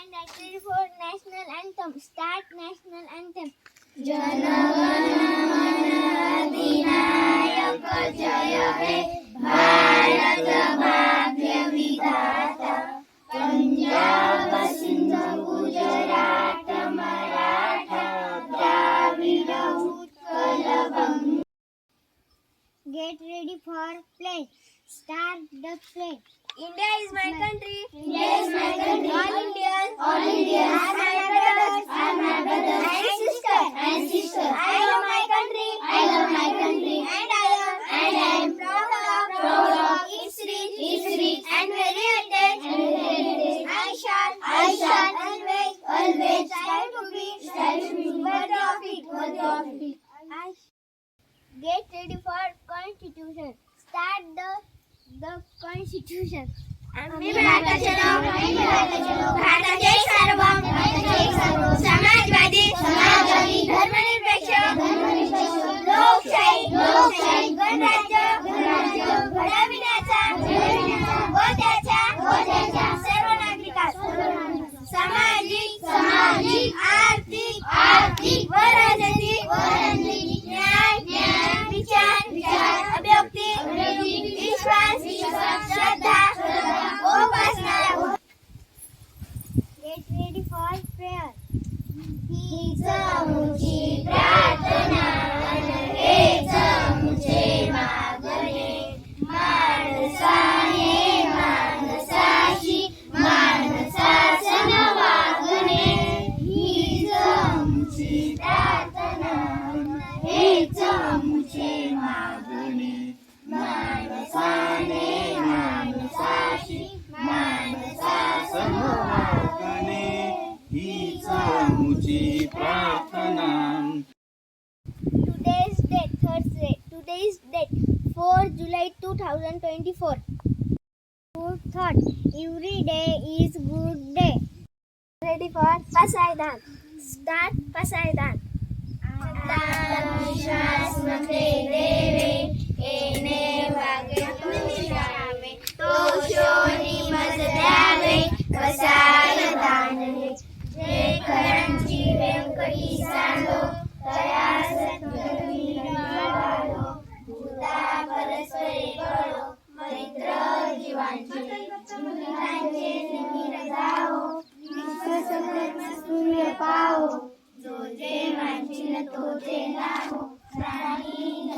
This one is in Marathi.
stand at ready for national anthem. Start national anthem. Jana Gana मन अधिनायक जय हे भारत भाग्य विधाता Punjab Sind Gujarat Maratha Dravid Utkal Bang. Get ready for play. Start the play. India is my country. India is my country. All Indians. All Indians are my brothers. are my brothers And sisters. and sisters. I love my country. I love my country. And I am proud of its rich and very heritage. I shall always strive to be worthy of it. Get ready for constitution. Start the constitution. आम्ही भारताचे लोक, भारताचे सर्व समाजवादी, धर्मनिरपेक्ष, लोकशाही, गणराज्य घडविण्याचा व त्याच्या सर्व नागरिकांस सामाजिक, आर्थिक व राजनीतिक न्याय, विचार, अभिव्यक्ती, विश्वास, श्रद्धा, उपासना. Get ready for prayer. हीच आमची प्रार्थना हेच आमचे मागणे माणसाने माणसाशी माणसासन वागणे. हीच आमची प्रार्थना हेच आमचे मागणे माणसाने माणसाशी माणसासन वागणे. हीच आमची प्रार्थना. Today's date, Thursday. Today's date, 4 July 2024. Good thought. Every day is good day. Ready for Pasaidan. Start Pasaidan. आता श्वासमध्ये देवे येणे वागे तुझ्यावे तो शोनी मज द्यावे कसाय दान हे जे खऱ्यांची व्यंकटी सांगो तयास तुम्ही निघालो भूता परस्परे कळो मैत्र जीवांचे मुलांचे निमिर जाओ विश्वसकर्म सूर्य पाओ जो जे वांचिल तो जे नाहो प्राणी